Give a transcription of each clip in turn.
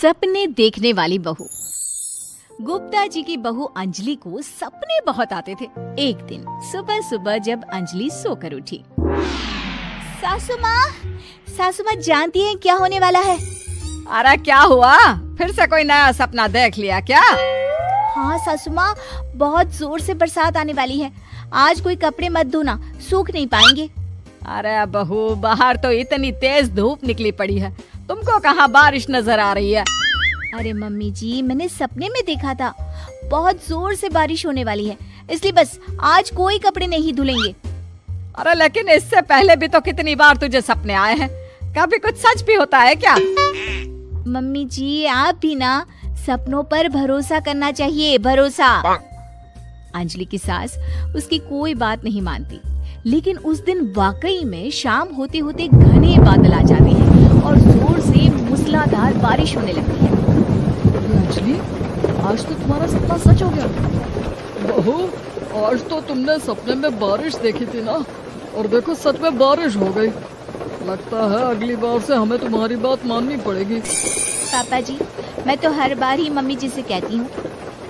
सपने देखने वाली बहू। गुप्ता जी की बहू अंजलि को सपने बहुत आते थे। एक दिन सुबह सुबह जब अंजलि सोकर उठी, सासू माँ जानती हैं क्या होने वाला है? अरे क्या हुआ, फिर से कोई नया सपना देख लिया क्या? हाँ सासू माँ, बहुत जोर से बरसात आने वाली है। आज कोई कपड़े मत धोना, सूख नहीं पाएंगे। अरे बहू, बाहर तो इतनी तेज धूप निकली पड़ी है, तुमको कहाँ बारिश नजर आ रही है? अरे मम्मी जी, मैंने सपने में देखा था बहुत जोर से बारिश होने वाली है, इसलिए बस आज कोई कपड़े नहीं धुलेंगे। अरे लेकिन इससे पहले भी तो कितनी बार तुझे सपने आए हैं, कभी कुछ सच भी होता है क्या? मम्मी जी, आप भी ना सपनों पर भरोसा करना चाहिए, भरोसा। अंजलि की सास उसकी कोई बात नहीं मानती, लेकिन उस दिन वाकई में शाम होते होते घने बादल आ जाते हैं और जोर से मूसलाधार बारिश होने लगती है। अंजलि, आज तो तुम्हारा सपना सच हो गया। बहू, आज तो तुमने सपने में बारिश देखी थी ना, और देखो सच में बारिश हो गई। लगता है अगली बार से हमें तुम्हारी बात माननी पड़ेगी। पापा जी, मैं तो हर बार ही मम्मी जी से कहती हूँ,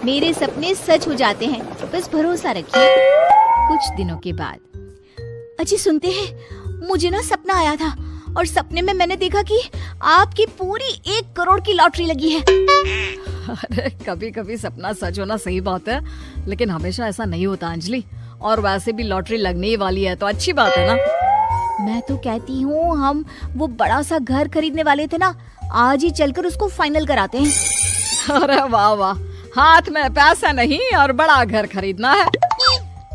मेरे सपने सच हो जाते हैं, बस भरोसा रखिए। कुछ दिनों के बाद, अजी सुनते हैं, मुझे ना सपना आया था और सपने में मैंने देखा कि आपकी पूरी 1 करोड़ की लॉटरी लगी है। अरे कभी कभी सपना सच होना सही बात है, लेकिन हमेशा ऐसा नहीं होता अंजलि। और वैसे भी लॉटरी लगने ही वाली है तो अच्छी बात है ना। मैं तो कहती हूँ, हम वो बड़ा सा घर खरीदने वाले थे ना, आज ही चलकर उसको फाइनल कराते हैं। अरे वाह वाह, हाथ में पैसा नहीं और बड़ा घर खरीदना है।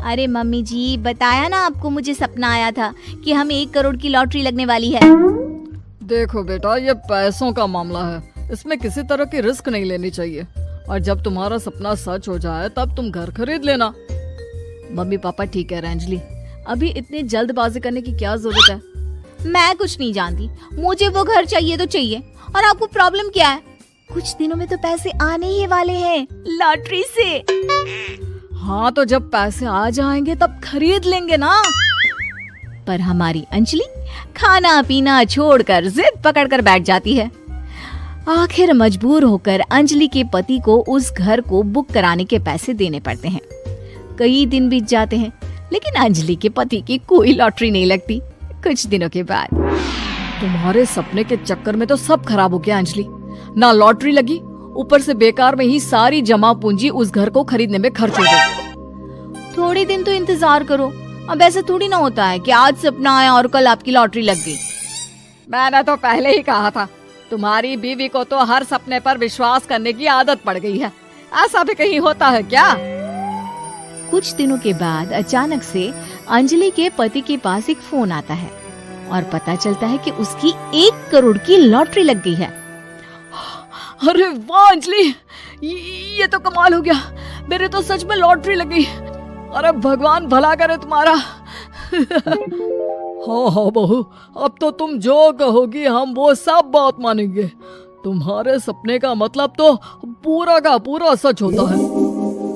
अरे मम्मी जी, बताया ना आपको, मुझे सपना आया था कि हमें 1 करोड़ की लॉटरी लगने वाली है। देखो बेटा, ये पैसों का मामला है, इसमें किसी तरह की रिस्क नहीं लेनी चाहिए। और जब तुम्हारा सपना सच हो जाए तब तुम घर खरीद लेना। मम्मी पापा ठीक है अंजलि, अभी इतनी जल्दबाजी करने की क्या जरूरत है? मैं कुछ नहीं जानती, मुझे वो घर चाहिए तो चाहिए। और आपको प्रॉब्लम क्या है? कुछ दिनों में तो पैसे आने ही वाले हैं लॉटरी से। हाँ, तो जब पैसे आ जाएंगे तब खरीद लेंगे ना। पर हमारी अंजलि खाना पीना छोड़कर जिद पकड़कर बैठ जाती है। आखिर मजबूर होकर अंजलि के पति को उस घर को बुक कराने के पैसे देने पड़ते हैं। कई दिन बीत जाते हैं, लेकिन अंजलि के पति की कोई लॉटरी नहीं लगती। कुछ दिनों के बाद, तुम्हारे सपने के चक्कर में तो सब खराब हो गया अंजलि। ना लॉटरी लगी, ऊपर से बेकार में ही सारी जमा पूंजी उस घर को खरीदने में खर्च हो गई। थोड़ी दिन तो इंतजार करो, अब ऐसा थोड़ी ना होता है कि आज सपना आया और कल आपकी लॉटरी लग गई। मैंने तो पहले ही कहा था, तुम्हारी बीवी को तो हर सपने पर विश्वास करने की आदत पड़ गई है। ऐसा भी कहीं होता है क्या? कुछ दिनों के बाद अचानक से अंजलि के पति के पास एक फोन आता है और पता चलता है कि उसकी 1 करोड़ की लॉटरी लग गई है। अरे वाह अंजलि, ये तो कमाल हो गया, मेरे तो सच में लॉटरी लगी। अरे भगवान भला करे तुम्हारा। हाँ हाँ बहू, अब तो तुम जो कहोगी हम वो सब बात मानेंगे। तुम्हारे सपने का मतलब तो पूरा का पूरा सच होता है।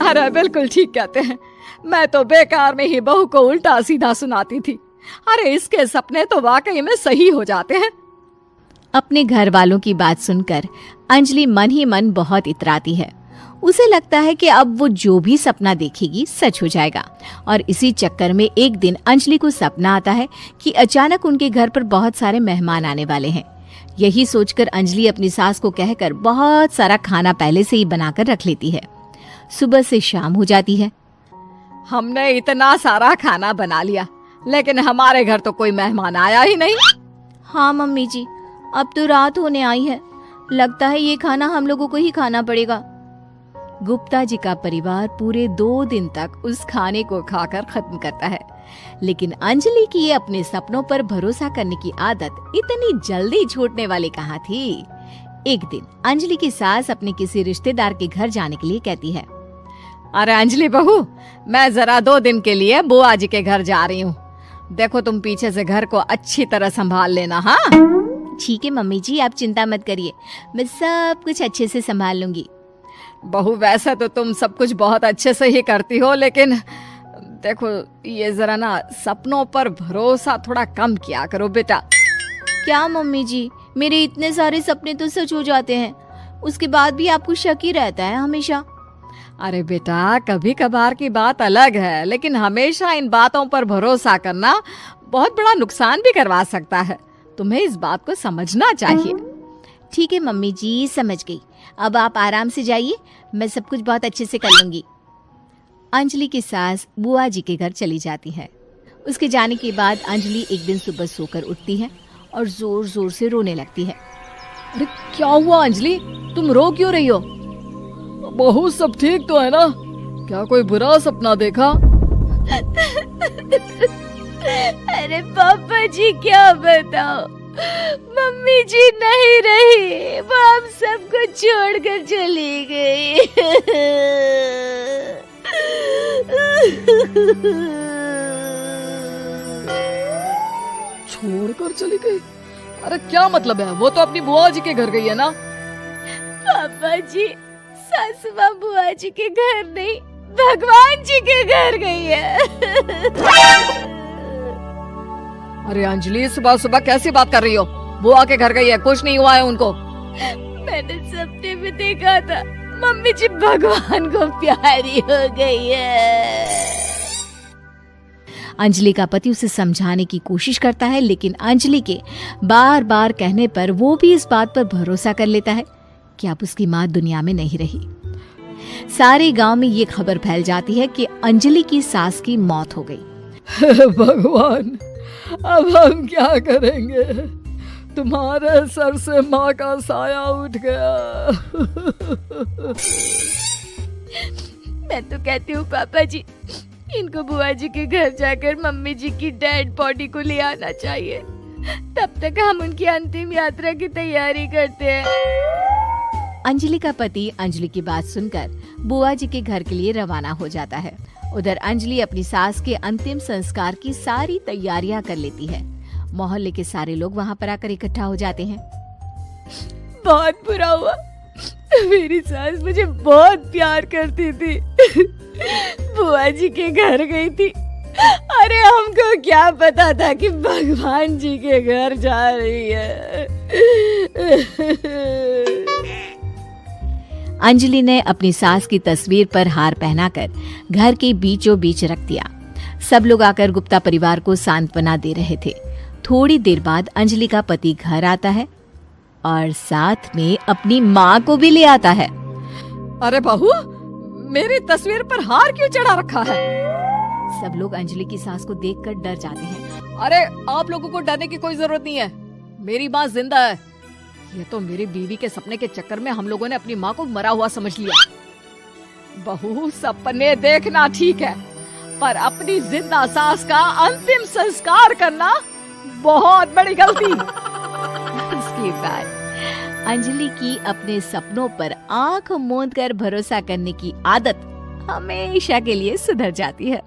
अरे बिल्कुल ठीक कहते हैं, मैं तो बेकार में ही बहू को उल्टा सीधा सुनाती थी। अरे इसके सपने तो वाकई में सही हो जाते हैं। अपने घर वालों की बात सुनकर अंजलि मन ही मन बहुत इतराती है। उसे लगता है कि अब वो जो भी सपना देखेगी सच हो जाएगा। और इसी चक्कर में एक दिन अंजलि को सपना आता है कि अचानक उनके घर पर बहुत सारे मेहमान आने वाले हैं। यही सोचकर अंजलि अपनी सास को कहकर बहुत सारा खाना पहले से ही बनाकर रख लेती है। सुबह से शाम हो जाती है। हमने इतना सारा खाना बना लिया, लेकिन हमारे घर तो कोई मेहमान आया ही नहीं। हाँ मम्मी जी, अब तो रात होने आई है, लगता है ये खाना हम लोगों को ही खाना पड़ेगा। गुप्ता जी का परिवार पूरे 2 दिन तक उस खाने को खाकर खत्म करता है, लेकिन अंजलि की ये अपने सपनों पर भरोसा करने की आदत इतनी जल्दी छूटने वाली कहाँ थी। एक दिन अंजलि की सास अपने किसी रिश्तेदार के घर जाने के लिए कहती है, अरे अंजलि बहू, मैं जरा 2 दिन के लिए बुआ जी के घर जा रही हूँ। देखो तुम पीछे से घर को अच्छी तरह संभाल लेना। हाँ ठीक है मम्मी जी, आप चिंता मत करिए, मैं सब कुछ अच्छे से संभाल लूंगी। बहू, वैसे तो तुम सब कुछ बहुत अच्छे से ही करती हो, लेकिन देखो ये जरा ना सपनों पर भरोसा थोड़ा कम किया करो बेटा। क्या मम्मी जी, मेरे इतने सारे सपने तो सच हो जाते हैं, उसके बाद भी आपको शक ही रहता है हमेशा। अरे बेटा, कभी कभार की बात अलग है, लेकिन हमेशा इन बातों पर भरोसा करना बहुत बड़ा नुकसान भी करवा सकता है। तुम्हें इस बात को समझना चाहिए। ठीक है मम्मी जी, समझ गई। अब आप आराम से जाइए, मैं सब कुछ बहुत अच्छे से कर लूंगी। अंजलि की सास बुआ जी के घर चली जाती है। उसके जाने के बाद अंजलि एक दिन सुबह सोकर उठती है और जोर जोर से रोने लगती है। अरे क्या हुआ अंजलि, तुम रो क्यों रही हो? बहू सब ठीक तो है ना? क्या कोई बुरा सपना देखा? अरे पापा जी क्या बताओ, मम्मी जी नहीं रही, वो हम सबको छोड़कर चली गई। छोड़कर चली गई? अरे क्या मतलब है? वो तो अपनी बुआ जी के घर गई है ना? पापा जी, सासू माँ बुआ जी के घर नहीं, भगवान जी के घर गई है। अरे अंजलि, सुबह सुबह कैसी बात कर रही हो? बुआ के घर गई है, कुछ नहीं हुआ है उनको। मैंने सपने में देखा था, मम्मी जी भगवान को प्यारी हो गई है। अंजलि का पति उसे समझाने की कोशिश करता है, लेकिन अंजलि के बार बार कहने पर वो भी इस बात पर भरोसा कर लेता है कि अब उसकी माँ दुनिया में नहीं रही। सारे गांव में ये खबर फैल जाती है कि अंजलि की सास की मौत हो गई। भगवान, अब हम क्या करेंगे? तुम्हारे सर से माँ का साया उठ गया। मैं तो कहती हूँ पापा जी, इनको बुआ जी के घर जाकर मम्मी जी की डेड बॉडी को ले आना चाहिए, तब तक हम उनकी अंतिम यात्रा की तैयारी करते हैं। अंजलि का पति अंजलि की बात सुनकर बुआ जी के घर के लिए रवाना हो जाता है। उधर अंजलि अपनी सास के अंतिम संस्कार की सारी तैयारियां कर लेती है। मोहल्ले के सारे लोग वहां पर आकर इकट्ठा हो जाते हैं। बहुत बुरा हुआ, मेरी सास मुझे बहुत प्यार करती थी, बुआ जी के घर गई थी। अरे हमको क्या पता था कि भगवान जी के घर जा रही है। अंजलि ने अपनी सास की तस्वीर पर हार पहनाकर घर के बीचों बीच रख दिया। सब लोग आकर गुप्ता परिवार को सांत्वना दे रहे थे। थोड़ी देर बाद अंजलि का पति घर आता है और साथ में अपनी माँ को भी ले आता है। अरे बहू, मेरी तस्वीर पर हार क्यों चढ़ा रखा है? सब लोग अंजलि की सास को देखकर डर जाते हैं। अरे आप लोगों को डरने की कोई जरूरत नहीं है, मेरी माँ जिंदा है। ये तो मेरी बीवी के सपने के चक्कर में हम लोगों ने अपनी माँ को मरा हुआ समझ लिया। बहू, सपने देखना ठीक है, पर अपनी जिंदा सास का अंतिम संस्कार करना बहुत बड़ी गलती। इसके बाद अंजलि की अपने सपनों पर आंख मूंद कर भरोसा करने की आदत हमेशा के लिए सुधर जाती है।